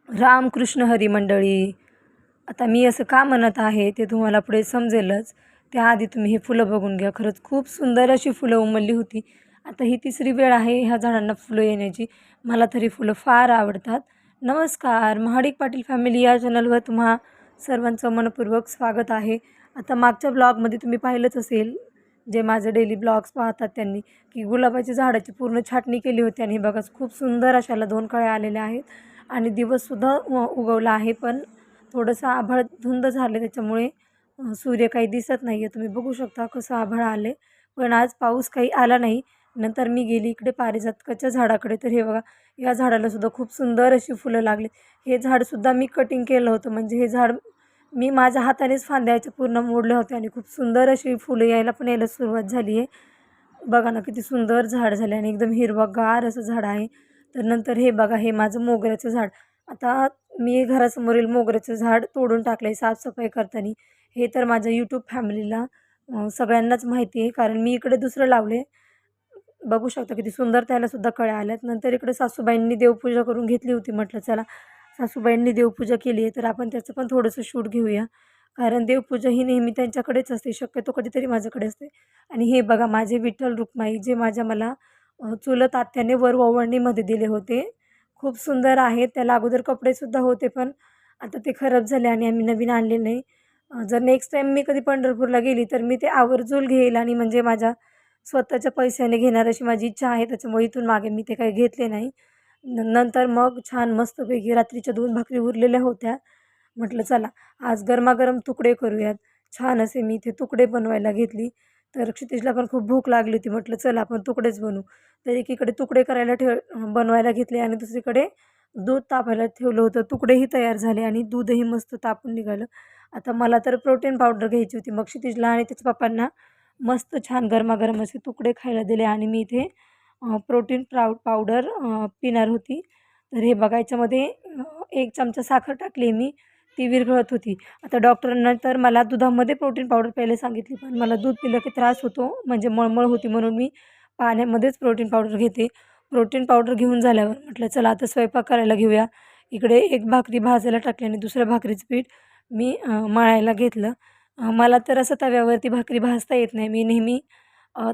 रामकृष्ण हरी मंडळी. आता मी असं का म्हणत आहे ते तुम्हाला पुढे समजेलच. त्याआधी तुम्ही हे फुलं बघून घ्या. खरंच खूप सुंदर अशी फुलं उमलली होती. आता ही तिसरी वेळ आहे ह्या झाडांना फुलं येण्याची. मला तरी फुलं फार आवडतात. नमस्कार, महाडिक पाटील फॅमिली या चॅनलवर तुम्हा सर्वांचं मनपूर्वक स्वागत आहे. आता मागच्या ब्लॉगमध्ये तुम्ही पाहिलंच असेल, जे माझे डेली ब्लॉग्स पाहतात त्यांनी, की गुलाबाच्या झाडाची पूर्ण छाटणी केली होती आणि बघा खूप सुंदर अशाला 2 कळ्या आलेल्या आहेत आणि दिवससुद्धा उगवला आहे. पण थोडंसं आभाळ धुंद झाले त्याच्यामुळे सूर्य काही दिसत नाही आहे. तुम्ही बघू शकता कसं आभाळ आले, पण आज पाऊस काही आला नाही. नंतर मी गेली इकडे पारिजातकाच्या झाडाकडे, तर हे बघा या झाडाला सुद्धा खूप सुंदर अशी फुलं लागली. हे झाडसुद्धा मी कटिंग केलं होतं, म्हणजे हे झाड मी माझ्या हातानेच फांद्याच्या पूर्ण मोडले होते आणि खूप सुंदर अशी फुलं यायला सुरुवात झाली आहे. बघा ना किती सुंदर झाड झाले आणि एकदम हिरवंगार असं झाड आहे. तर नंतर हे बघा, हे माझं मोगऱ्याचं झाड. आता मी घरासमोरील मोगऱ्याचं झाड तोडून टाकलं आहे साफसफाई करताना. हे तर माझ्या यूट्यूब फॅमिलीला सगळ्यांनाच माहिती आहे, कारण मी इकडे दुसरं लावले. बघू शकता किती सुंदर त्यालासुद्धा कळ्या आल्यात. नंतर इकडे सासूबाईंनी देवपूजा करून घेतली होती. म्हटलं चला सासूबाईंनी देवपूजा केली आहे तर आपण त्याचं पण थोडंसं शूट घेऊया, कारण देवपूजा ही नेहमी त्यांच्याकडेच असते, शक्यतो कधीतरी माझ्याकडे असते. आणि हे बघा माझे विठ्ठल रुक्माई, जे मला चुलत आत्याने वर ओवाळणीमध्ये दिले होते. खूप सुंदर आहेत. त्याला अगोदर कपडेसुद्धा होते, पण आता ते खराब झाले आणि आम्ही नवीन आणले नाही. जर नेक्स्ट टाईम मी कधी पंढरपूरला गेली तर मी ते आवर्जून घेईल आणि म्हणजे माझ्या स्वतःच्या पैशाने घेणार अशी माझी इच्छा आहे. त्याच्यामुळे इथून मागे मी ते काही घेतले नाही. नंतर मग छान मस्तपैकी रात्रीच्या 2 भाकरी उरलेल्या होत्या. म्हटलं चला आज गरमागरम तुकडे करूयात. छान असे मी इथे तुकडे बनवायला घेतली. तर क्षितिजला पण खूप भूक लागली होती. म्हटलं चला आपण तुकडेच बनवू. तर एकीकडे तुकडे करायला बनवायला घेतले आणि दुसरीकडे दूध तापायला ठेवलं होतं. तुकडेही तयार झाले आणि दूधही मस्त तापून निघालं. आता मला तर प्रोटीन पावडर घ्यायची होती. मग क्षितिजला आणि त्याच्या पप्पांना मस्त छान गरमागरम असे तुकडे खायला दिले आणि मी इथे प्रोटीन पावडर पिणार होती. तर हे बघा याच्यामध्ये 1 चमचा साखर टाकली मी. ती विरघळत होती. आता डॉक्टरांना तर मला दुधामध्ये प्रोटीन पावडर प्यायला सांगितली, पण मला दूध पिलं की त्रास होतो, म्हणजे मळमळ होती, म्हणून मी पाण्यामध्येच प्रोटीन पावडर घेते. प्रोटीन पावडर घेऊन झाल्यावर म्हटलं चला आता स्वयंपाक करायला घेऊया. इकडे एक भाकरी भाजायला टाकली आणि दुसऱ्या भाकरीचं पीठ मी मळायला घेतलं. मला तर असं तव्यावरती भाकरी भाजता येत नाही. मी नेहमी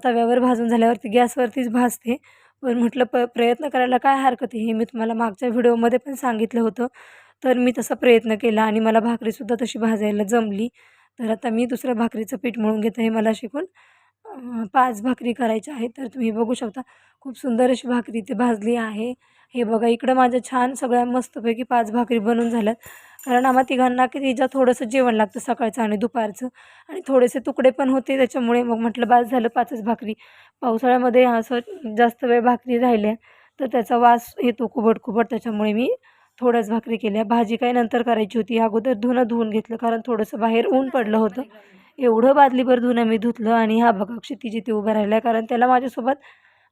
तव्यावर भाजून झाल्यावरती गॅसवरतीच भाजते. पण म्हटलं प्रयत्न करायला काय हरकत आहे, हे मी तुम्हाला मागच्या व्हिडिओमध्ये पण सांगितलं होतं. तर मी तसा प्रयत्न केला आणि मला भाकरीसुद्धा तशी भाजायला जमली. तर आता मी दुसऱ्या भाकरीचं पीठ मळून घेते. हे मला शिकून 5 भाकरी करायच्या आहेत. तर तुम्ही बघू शकता खूप सुंदर अशी भाकरी इथे भाजली आहे. हे बघा इकडं माझ्या छान सगळ्या मस्तपैकी 5 भाकरी बनून झाल्यात. कारण आम्हा तिघांना की तिच्या थोडंसं जेवण लागतं सकाळचं आणि दुपारचं, आणि थोडेसे तुकडे पण होते, त्याच्यामुळे मग म्हटलं बास झालं 5च भाकरी. पावसाळ्यामध्ये असं जास्त वेळ भाकरी राहिल्या तर त्याचा वास येतो कुबट, त्याच्यामुळे मी थोड्याच भाकरी केल्या. भाजी काय नंतर करायची होती. अगोदर धुणं धुवून घेतलं, कारण थोडंसं बाहेर ऊन पडलं होतं. एवढं बादलीभर धुणं मी धुतलं आणि हा बघा क्षितिज इथे उभा राहिला, कारण त्याला माझ्यासोबत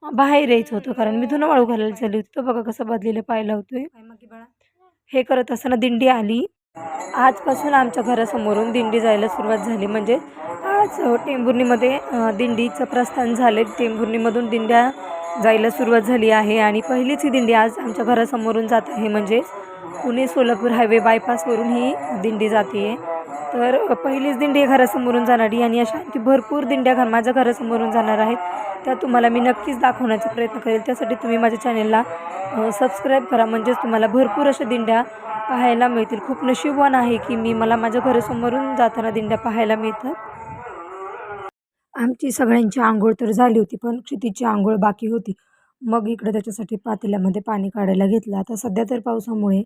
बाहेर यायचं होतं, कारण मी धुणं वाळू घालायला चालली होती. तो बघा कसं बादलीला पाय लावतोय. हे करत असताना दिंडी आली. आजपासून आमच्या घरासमोरून दिंडी जायला सुरुवात झाली. म्हणजे आज टेंभुर्णीमध्ये दिंडीचं प्रस्थान झाले. टेंभुर्णीमधून दिंड्या जायला सुरुवात झाली आहे आणि पहिलीच ही दिंडी आज आमच्या घरासमोरून जात आहे. म्हणजे पुणे सोलापूर हायवे बायपासवरून ही दिंडी जाते आहे. तर पहिलीच दिंडी घरासमोरून जाणारी, आणि अशा आणखी भरपूर दिंड्या माझ्या घरासमोरून जाणार आहेत. त्या तुम्हाला मी नक्कीच दाखवण्याचा प्रयत्न करेल. त्यासाठी तुम्ही माझ्या चॅनेलला सबस्क्राईब करा, म्हणजेच तुम्हाला भरपूर अशा दिंड्या पाहायला मिळतील. खूप नशीबवान आहे की मला माझ्या घरासमोरून जाताना दिंड्या पाहायला मिळतात. आमची सगळ्यांची अंघोळ तर झाली होती, पण क्षितिजची अंघोळ बाकी होती. मग इकडे त्याच्यासाठी पातेल्यामध्ये पाणी काढायला घेतलं. आता सध्या तर पावसामुळे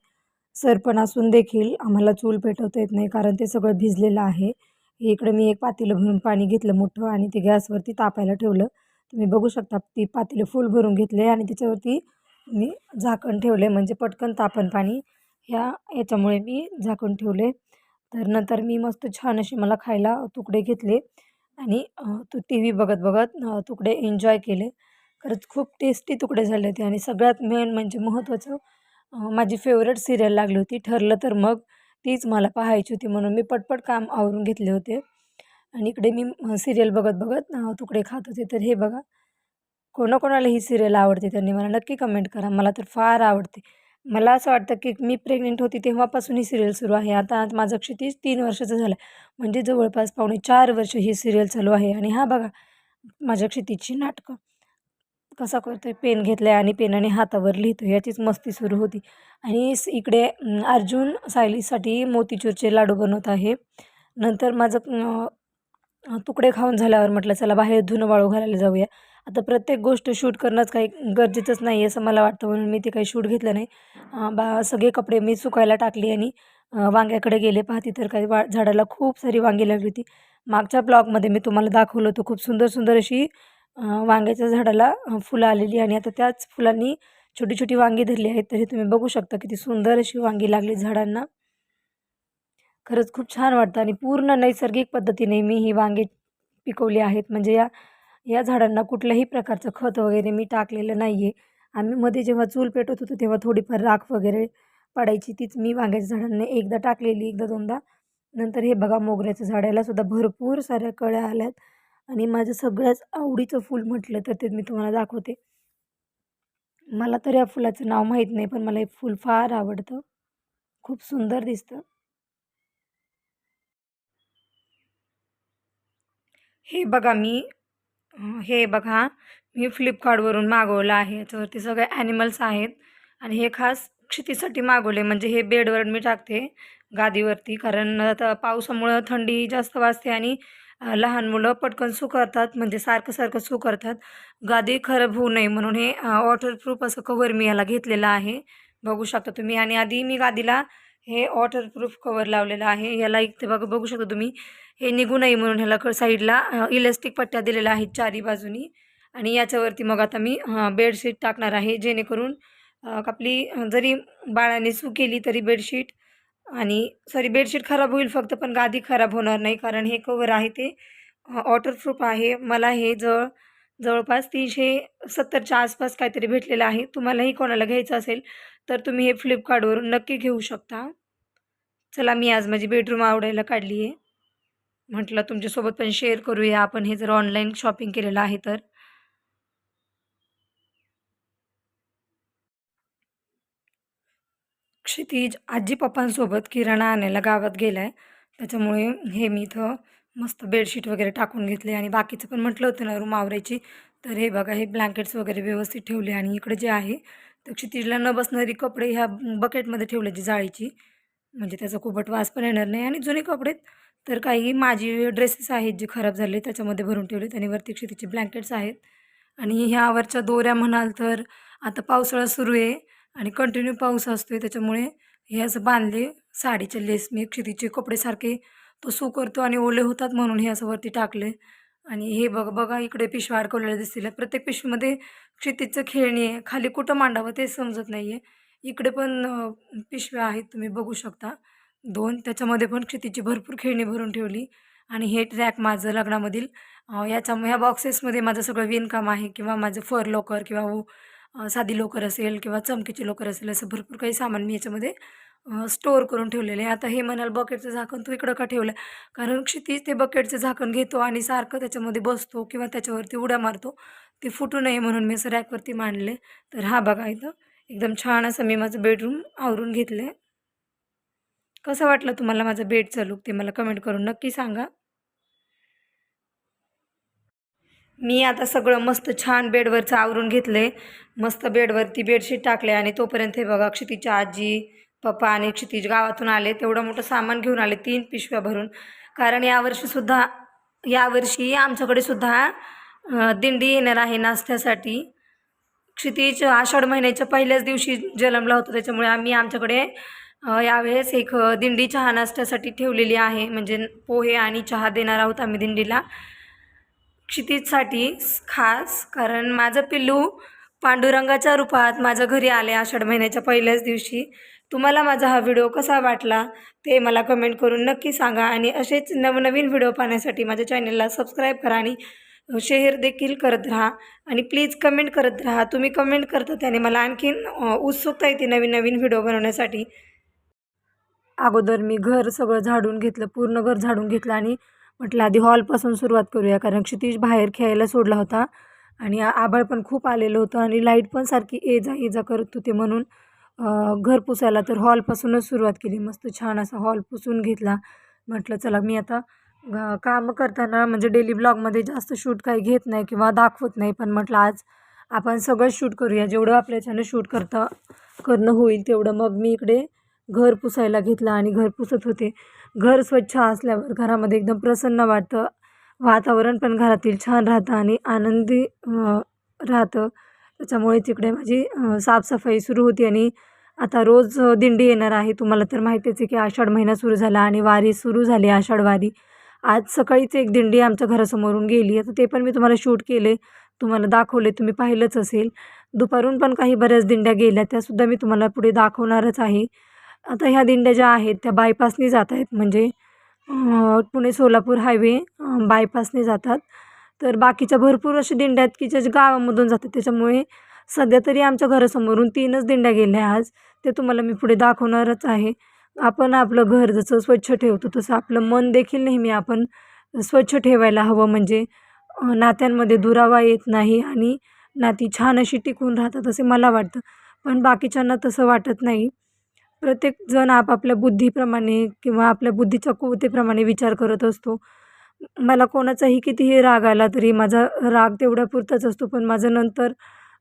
सरपण असून देखील आम्हाला चूल पेटवता येत नाही, कारण ते सगळं भिजलेलं आहे. इकडे मी एक पातेलं भरून पाणी घेतलं मोठं आणि ते गॅसवरती तापायला ठेवलं. तुम्ही बघू शकता ती पातेलं फुल भरून घेतले आणि त्याच्यावरती मी झाकण ठेवले, म्हणजे पटकन तापन पाणी. याच्यामुळे मी झाकण ठेवले. तर नंतर मी मस्त छान अशी मला खायला तुकडे घेतले आणि तो टी व्ही बघत बघत तुकडे एन्जॉय केले. खरंच खूप टेस्टी तुकडे झाले होते आणि सगळ्यात मेन म्हणजे महत्त्वाचं, माझी फेवरेट सिरियल लागली होती. ठरलं तर मग तीच मला पाहायची होती, म्हणून मी पटपट काम आवरून घेतले होते आणि इकडे मी सिरियल बघत बघत तुकडे खात होते. तर हे बघा, कोणाकोणाला ही सिरियल आवडते त्यांनी मला नक्की कमेंट करा. मला तर फार आवडते मला असं वाटतं की मी प्रेग्नेंट होती तेव्हापासून ही सिरियल सुरू आहे. आता माझं क्षितिज 3 वर्षाचं झालं आहे. म्हणजे जवळपास पावणे 4 वर्ष ही सिरियल चालू आहे. आणि हा बघा माझ्या क्षितिजची नाटकं कसा करतोय, पेन घेतलाय आणि पेनाने हातावर लिहितोय, याचीच मस्ती सुरू होती. आणि इकडे अर्जुन सायलीसाठी मोतीचूरचे लाडू बनवत आहे. नंतर माझं तुकडे खाऊन झाल्यावर म्हटलं चला बाहेर धुणं वाळू घालायला जाऊया. आता प्रत्येक गोष्ट शूट करणंच काही गरजेचंच नाही आहे असं मला वाटतं, म्हणून मी ते काही शूट घेतलं नाही. सगळे कपडे मी सुकायला टाकली आणि वांग्याकडे गेले. पाहते तर काही झाडाला खूप सारी वांगी लागली होती. मागच्या ब्लॉगमध्ये मी तुम्हाला दाखवलं होतं, खूप सुंदर सुंदर अशी वांग्याच्या झाडाला फुलं आलेली आणि आता त्याच फुलांनी छोटी छोटी वांगी धरली आहेत. तरी तुम्ही बघू शकता किती सुंदर अशी वांगी लागली झाडांना. खरंच खूप छान वाटतं आणि पूर्ण नैसर्गिक पद्धतीने मी ही वांगी पिकवली आहेत. म्हणजे या या झाडांना कुठल्याही प्रकारचं खत वगैरे मी टाकलेलं नाही आहे. आम्ही मध्ये जेव्हा चूल पेटवत होतो तेव्हा थोडीफार राख वगैरे पडायची, तीच मी वांग्याच्या झाडांना एकदा टाकलेली, एकदा दोनदा. नंतर हे बघा मोगऱ्याच्या झाडाला सुद्धा भरपूर साऱ्या कळ्या आल्यात. आणि माझं सगळ्यात आवडीचं फूल म्हटलं तर ते मी तुम्हाला दाखवते. मला तर या फुलाचं नाव माहीत नाही, पण मला हे फूल फार आवडतं. खूप सुंदर दिसतं. हे बघा हे बघा मी फ्लिपकार्टवरून मागवलं आहे. याच्यावरती सगळे ॲनिमल्स आहेत आणि हे खास क्षितीसाठी मागवले. म्हणजे हे बेडवर मी टाकते गादीवरती, कारण आता पावसामुळं थंडी जास्त वाजते आणि लहान मुलं पटकन सुकवतात, म्हणजे सारखं सारखं सुकवतात. गादी खराब होऊ नये म्हणून हे वॉटरप्रूफ असं कवर मी याला घेतलेलं आहे. बघू शकता तुम्ही. आणि आधी मी गादीला हे वॉटरप्रूफ कवर लावलेलं आहे. याला इथे बघू शकता तुम्ही, हे निघू नये म्हणून ह्याला साईडला इलेस्टिक पट्ट्या दिलेल्या आहेत चारी बाजूनी. आणि याच्यावरती मग आता मी बेडशीट टाकणार आहे, जेणेकरून आपली जरी बाळाने सू केली तरी बेडशीट खराब होईल फक्त, पण गादी खराब होणार नाही, कारण हे कवर आहे ते वॉटरप्रूफ आहे. मला हे जवळपास 370च्या आसपास काहीतरी भेटलेलं आहे. तुम्हालाही कोणाला घ्यायचं असेल तर तुम्ही हे फ्लिपकार्टवरून नक्की घेऊ शकता. चला, मी आज माझी बेडरूम आवडायला काढली आहे. म्हटलं तुमच्यासोबत पण शेअर करूया आपण हे जर ऑनलाईन शॉपिंग केलेलं आहे तर. क्षितिज आजी पप्पांसोबत किराणा आणायला गावात गेला आहे. त्याच्यामुळे हे मी इथं मस्त बेडशीट वगैरे टाकून घेतले आणि बाकीचं पण म्हटलं होतं ना रूम आवरायची. तर हे बघा, हे ब्लँकेट्स वगैरे व्यवस्थित ठेवले आणि इकडे जे आहे तर क्षितिजला न बसणारी कपडे ह्या बकेटमध्ये ठेवल्याची जाळीची, म्हणजे त्याचा कुबट वास पण येणार नाही. आणि जुने कपडे तर काही माझी ड्रेसेस आहेत जे खराब झाले त्याच्यामध्ये भरून ठेवलेत आणि वरती क्षितिजचे ब्लँकेट्स आहेत. आणि ह्यावरच्या दोऱ्या म्हणाल तर आता पावसाळा सुरू आहे आणि कंटिन्यू पाऊस असतो आहे, त्याच्यामुळे हे असं बांधले साडीच्या लेसने. क्षितिजचे कपडे सारखे तो सू करतो आणि ओले होतात म्हणून हे असं वरती टाकले. आणि हे बघा इकडे पिशव्या अडकवलेल्या दिसतील. प्रत्येक पिशवीमध्ये क्षितिजचं खेळणी आहे. खाली कुठं मांडावं तेच समजत नाही आहे. इकडे पण पिशव्या आहेत, तुम्ही बघू शकता 2. त्याच्यामध्ये पण क्षितिजची भरपूर खेळणी भरून ठेवली. आणि हे ट्रॅक माझं लग्नामधील ह्या बॉक्सेसमध्ये माझं सगळं विणकाम आहे, किंवा माझं फर लॉकर किंवा साधी लोकर असेल किंवा चमकीची लोकर असेल, असं भरपूर काही सामान मी याच्यामध्ये स्टोअर करून ठेवलेले आहे. आता हे म्हणाल बकेटचं झाकण तू इकडं का ठेवलं, कारण क्षितिज ते बकेटचं झाकण घेतो आणि सारखं त्याच्यामध्ये बसतो किंवा त्याच्यावरती उड्या मारतो. ते फुटू नये म्हणून मी असं रॅकवरती मांडले. तर हा बघा इथं एकदम छान असं मी माझं बेडरूम आवरून घेतलं आहे. कसं वाटलं तुम्हाला माझं बेडचं लूक ते मला कमेंट करून नक्की सांगा. मी आता सगळं मस्त छान बेडवरचं आवरून घेतलं आहे. मस्त बेडवरती बेडशीट टाकले आणि तोपर्यंत हे बघा क्षितिजच्या आजी, पप्पा आणि क्षितिज गावातून आले. तेवढं मोठं सामान घेऊन आले 3 पिशव्या भरून. कारण यावर्षी आमच्याकडे सुद्धा दिंडी येणार आहे नाश्त्यासाठी. क्षितिज आषाढ महिन्याच्या पहिल्याच दिवशी जन्मला होता, त्याच्यामुळे आम्ही आमच्याकडे यावेळेस एक दिंडी चहा नाश्त्यासाठी ठेवलेली आहे. म्हणजे पोहे आणि चहा देणार आहोत आम्ही दिंडीला क्षितिजसाठी खास. कारण माझं पिल्लू पांडुरंगाच्या रूपात माझ्या घरी आले आषाढ महिन्याच्या पहिल्याच दिवशी. तुम्हाला माझा हा व्हिडिओ कसा वाटला ते मला कमेंट करून नक्की सांगा. आणि असेच नवनवीन व्हिडिओ पाहण्यासाठी माझ्या चॅनलला सबस्क्राईब करा आणि शेअर देखील करत राहा. आणि प्लीज कमेंट करत राहा. तुम्ही कमेंट करता त्याने मला आणखीन उत्सुकता येते नवीन नवीन व्हिडिओ बनवण्यासाठी. अगोदर मी घर सगळं झाडून घेतलं, पूर्ण घर झाडून घेतलं आणि म्हटलं आधी हॉलपासून सुरुवात करूया, कारण क्षितिज बाहेर खेळायला सोडला होता आणि आभाळ पण खूप आलेलं होतं आणि लाईट पण सारखी ये जा करत होते, म्हणून घर पुसायला तर हॉलपासूनच सुरुवात केली. मस्त छान असा हॉल पुसून घेतला. म्हटलं चला मी आता कामं करताना म्हणजे डेली ब्लॉगमध्ये जास्त शूट काही घेत नाही किंवा दाखवत नाही. पण म्हटलं आज आपण सगळं शूट करूया. जेवढं आपल्याच्यानं शूट करणं होईल तेवढं. मग मी इकडे घर पुसायला घेतलं आणि घर पुसत होते. घर स्वच्छ असल्यावर घरामध्ये एकदम प्रसन्न वाटतं. वातावरण पण घरातील छान राहतं आणि आनंदी राहतं. त्याच्यामुळे तिकडे माझी साफसफाई सुरू होती आणि आता रोज दिंडी येणार आहे. तुम्हाला तर माहितीच आहे की आषाढ महिना सुरू झाला आणि वारी सुरू झाली, आषाढ वारी. आज सकाळीच एक दिंडी आमच्या घरासमोरून गेली. आता ते पण मी तुम्हाला शूट केले, तुम्हाला दाखवले, तुम्ही पाहिलंच असेल. दुपारून पण काही बऱ्याच दिंड्या गेल्या, त्यासुद्धा मी तुम्हाला पुढे दाखवणारच आहे. आता ह्या दिंड्या ज्या आहेत त्या बायपासनी जात आहेत, म्हणजे पुणे सोलापूर हायवे बायपासने जातात. तर बाकीच्या भरपूर अशा दिंड्या आहेत की ज्या गावामधून जातात. त्याच्यामुळे सध्या तरी आमच्या घरासमोरून 3च दिंड्या गेल्या आज. ते तुम्हाला मी पुढे दाखवणारच आहे. आपण आपलं घर जसं स्वच्छ ठेवतो तसं आपलं मन देखील नेहमी आपण स्वच्छ ठेवायला हवं. म्हणजे नात्यांमध्ये दुरावा येत नाही आणि नाती छान अशी टिकून राहतात असे मला वाटतं. पण बाकीच्यांना तसं वाटत नाही. प्रत्येकजण आपापल्या बुद्धीप्रमाणे किंवा आपल्या बुद्धीच्या कुवतेप्रमाणे विचार करत असतो. मला कोणाचाही कितीही राग आला तरी माझा राग तेवढ्यापुरताच असतो. पण माझं नंतर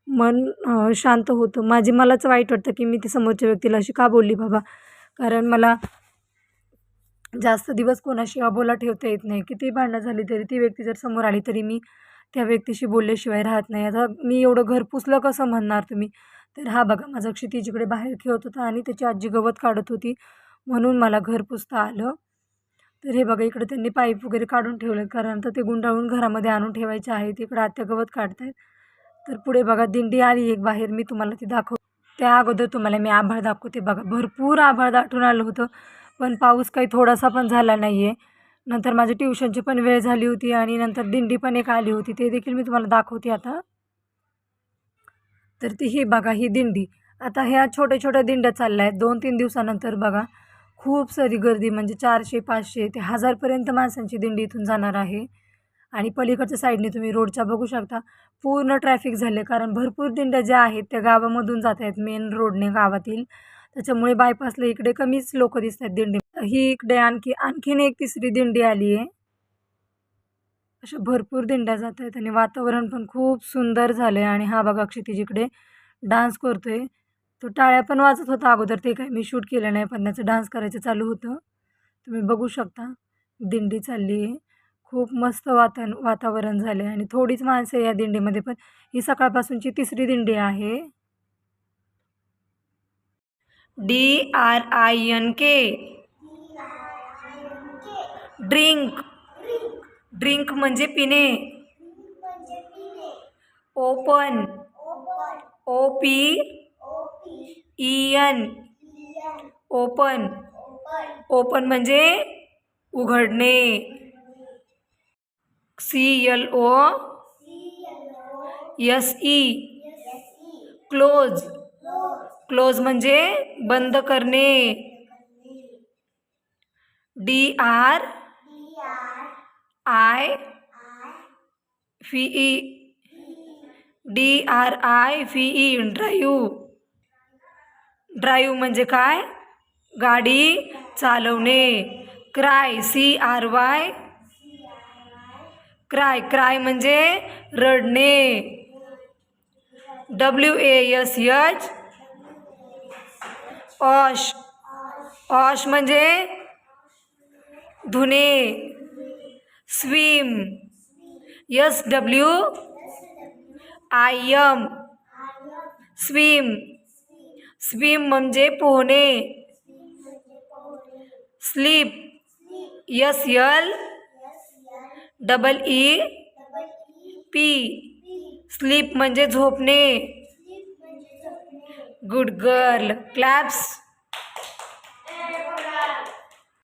मन शांत होतं. मलाच वाईट वाटतं की मी ती समोरच्या व्यक्तीला अशी का बोलली बाबा. कारण मला जास्त दिवस कोणाशी अबोला ठेवता येत नाही. कितीही भांडणं झाली तरी ती व्यक्ती जर समोर आली तरी मी त्या व्यक्तीशी बोलल्याशिवाय राहत नाही. आता मी एवढं घर पुसलं कसं म्हणणार तुम्ही. तर हा बघा माझा क्षितिज इकडे बाहेर खेळत होता आणि त्याची आजी गवत काढत होती, म्हणून मला घर पुसता आलं. तर हे बघा इकडे त्यांनी पाईप वगैरे काढून ठेवले, कारण आता ते गुंडाळून घरामध्ये आणून ठेवायचे आहेत. इकडे आत्या गवत काढतायत. तर पुढे बघा दिंडी आली एक बाहेर, मी तुम्हाला ती त्या अगोदर तुम्हाला मी आभाळ दाखवते. बघा भरपूर आभाळ दाटून आलं होतं, पण पाऊस काही थोडासा पण झाला नाही आहे. नंतर माझी ट्युशनची पण वेळ झाली होती आणि नंतर दिंडी पण एक आली होती, ते देखील मी तुम्हाला दाखवते आता. तर ती ही बघा ही दिंडी. आता ह्या छोट्या छोट्या दिंड्या चालल्या आहेत. 2-3 दिवसानंतर बघा खूप सारी गर्दी, म्हणजे 400-500 ते 1000पर्यंत माणसांची दिंडी इथून जाणार आहे. आणि पलीकडच्या साईडने तुम्ही रोडच्या बघू शकता पूर्ण ट्रॅफिक झाले, कारण भरपूर दिंड्या ज्या आहेत त्या गावामधून जात आहेत, मेन रोडने गावातील. त्याच्यामुळे बायपासला इकडे कमीच लोक दिसत आहेत दिंडी. ही इकडे आणखीन एक तिसरी दिंडी आली आहे. अशा भरपूर दिंड्या जात आहेत आणि वातावरण पण खूप सुंदर झालं आहे. आणि हा बघा क्षितिज इकडे डान्स करतोय. तो टाळ्या पण वाजत होता अगोदर, ते काही मी शूट केलं नाही, पण त्याचं डान्स करायचं चालू होतं. तुम्ही बघू शकता दिंडी चालली आहे. खूप मस्त वातावरण झालं आहे आणि थोडीच माणसं आहे या दिंडीमध्ये, पण ही सकाळपासूनची तिसरी दिंडी आहे. DRINK drink. ड्रिंक म्हणजे पिणे. ओपन. OPEN open. ओपन म्हणजे उघडणे. CLOSE close. क्लोज म्हणजे बंद करणे. DRIVE drive. ड्राईव्ह म्हणजे काय, गाडी चालवणे. Cry CRY cry. क्राय म्हणजे रडणे. WASH wash. वॉश म्हणजे धुणे. Swim SWIM swim. स्विम म्हणजे पोहणे. स्लीप SLEEP स्लीप म्हणजे झोपणे. Good girl. क्लॅप्स